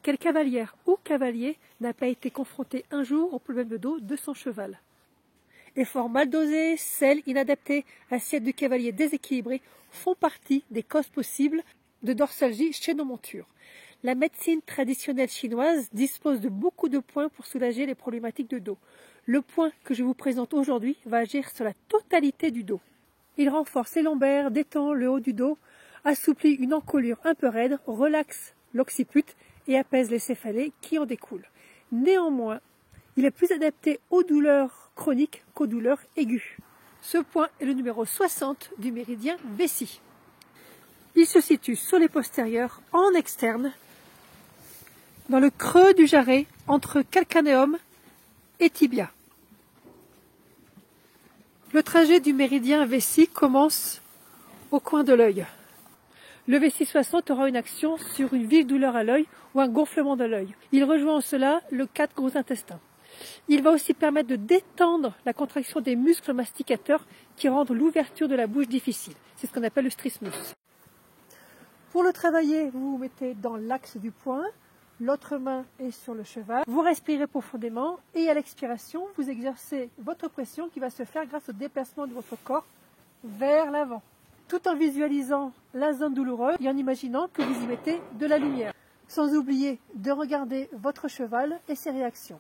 Quelle cavalière ou cavalier n'a pas été confronté un jour au problème de dos de son cheval? Effort mal dosé, selle inadaptée, assiette du cavalier déséquilibrée font partie des causes possibles de dorsalgie chez nos montures. La médecine traditionnelle chinoise dispose de beaucoup de points pour soulager les problématiques de dos. Le point que je vous présente aujourd'hui va agir sur la totalité du dos. Il renforce les lombaires, détend le haut du dos, assouplit une encolure un peu raide, relaxe l'occiput et apaise les céphalées qui en découlent. Néanmoins, il est plus adapté aux douleurs chroniques qu'aux douleurs aiguës. Ce point est le numéro 60 du méridien vessie. Il se situe sur les postérieurs, en externe, dans le creux du jarret entre calcanéum et tibia. Le trajet du méridien vessie commence au coin de l'œil. Le vessie 60 aura une action sur une vive douleur à l'œil ou un gonflement de l'œil. Il rejoint en cela le 4 gros intestins. Il va aussi permettre de détendre la contraction des muscles masticateurs qui rendent l'ouverture de la bouche difficile. C'est ce qu'on appelle le strismus. Pour le travailler, vous vous mettez dans l'axe du poing, l'autre main est sur le cheval. Vous respirez profondément et à l'expiration, vous exercez votre pression qui va se faire grâce au déplacement de votre corps vers l'avant, tout en visualisant la zone douloureuse et en imaginant que vous y mettez de la lumière. Sans oublier de regarder votre cheval et ses réactions.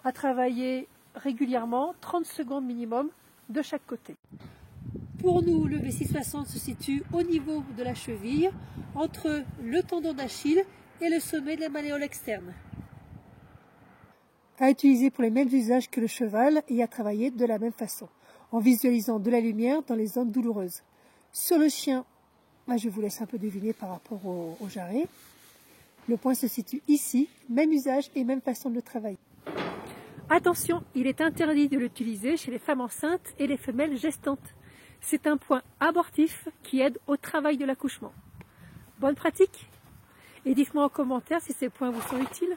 À travailler régulièrement, 30 secondes minimum de chaque côté. Pour nous, le vessie 60 se situe au niveau de la cheville, entre le tendon d'Achille et le sommet de la malléole externe. À utiliser pour les mêmes usages que le cheval et à travailler de la même façon, en visualisant de la lumière dans les zones douloureuses. Sur le chien, je vous laisse un peu deviner par rapport au jarret. Le point se situe ici, même usage et même façon de le travailler. Attention, il est interdit de l'utiliser chez les femmes enceintes et les femelles gestantes. C'est un point abortif qui aide au travail de l'accouchement. Bonne pratique et dites-moi en commentaire si ces points vous sont utiles.